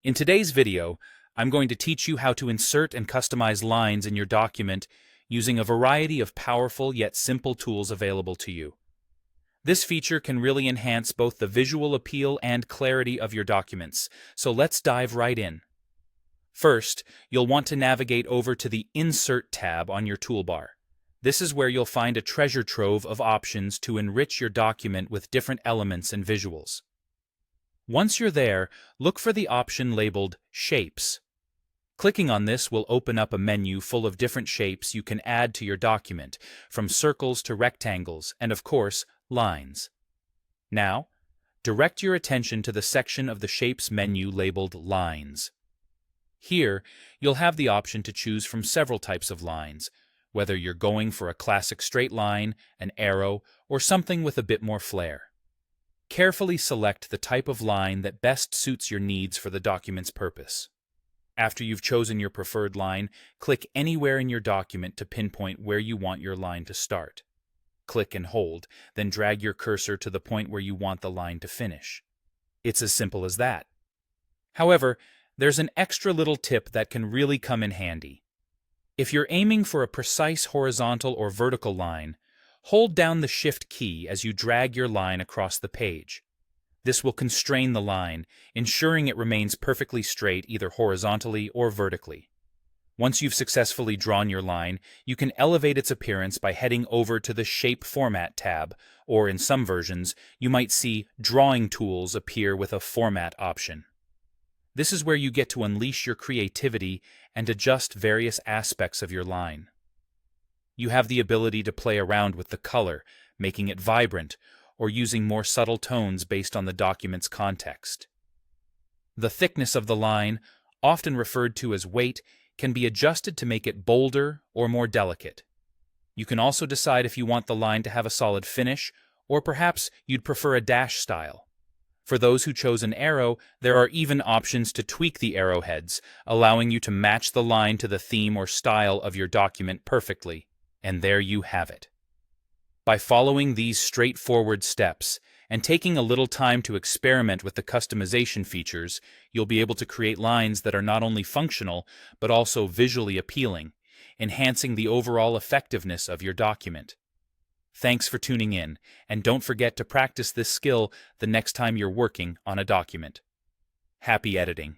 In today's video, I'm going to teach you how to insert and customize lines in your document using a variety of powerful yet simple tools available to you. This feature can really enhance both the visual appeal and clarity of your documents, so let's dive right in. First, you'll want to navigate over to the Insert tab on your toolbar. This is where you'll find a treasure trove of options to enrich your document with different elements and visuals. Once you're there, look for the option labeled Shapes. Clicking on this will open up a menu full of different shapes you can add to your document, from circles to rectangles, and of course, lines. Now, direct your attention to the section of the Shapes menu labeled Lines. Here, you'll have the option to choose from several types of lines, whether you're going for a classic straight line, an arrow, or something with a bit more flair. Carefully select the type of line that best suits your needs for the document's purpose. After you've chosen your preferred line, click anywhere in your document to pinpoint where you want your line to start. Click and hold, then drag your cursor to the point where you want the line to finish. It's as simple as that. However, there's an extra little tip that can really come in handy. If you're aiming for a precise horizontal or vertical line, hold down the Shift key as you drag your line across the page. This will constrain the line, ensuring it remains perfectly straight either horizontally or vertically. Once you've successfully drawn your line, you can elevate its appearance by heading over to the Shape Format tab, or in some versions, you might see Drawing Tools appear with a Format option. This is where you get to unleash your creativity and adjust various aspects of your line. You have the ability to play around with the color, making it vibrant, or using more subtle tones based on the document's context. The thickness of the line, often referred to as weight, can be adjusted to make it bolder or more delicate. You can also decide if you want the line to have a solid finish, or perhaps you'd prefer a dash style. For those who chose an arrow, there are even options to tweak the arrowheads, allowing you to match the line to the theme or style of your document perfectly. And there you have it. By following these straightforward steps and taking a little time to experiment with the customization features, you'll be able to create lines that are not only functional but also visually appealing, enhancing the overall effectiveness of your document. Thanks for tuning in, and don't forget to practice this skill the next time you're working on a document. Happy editing!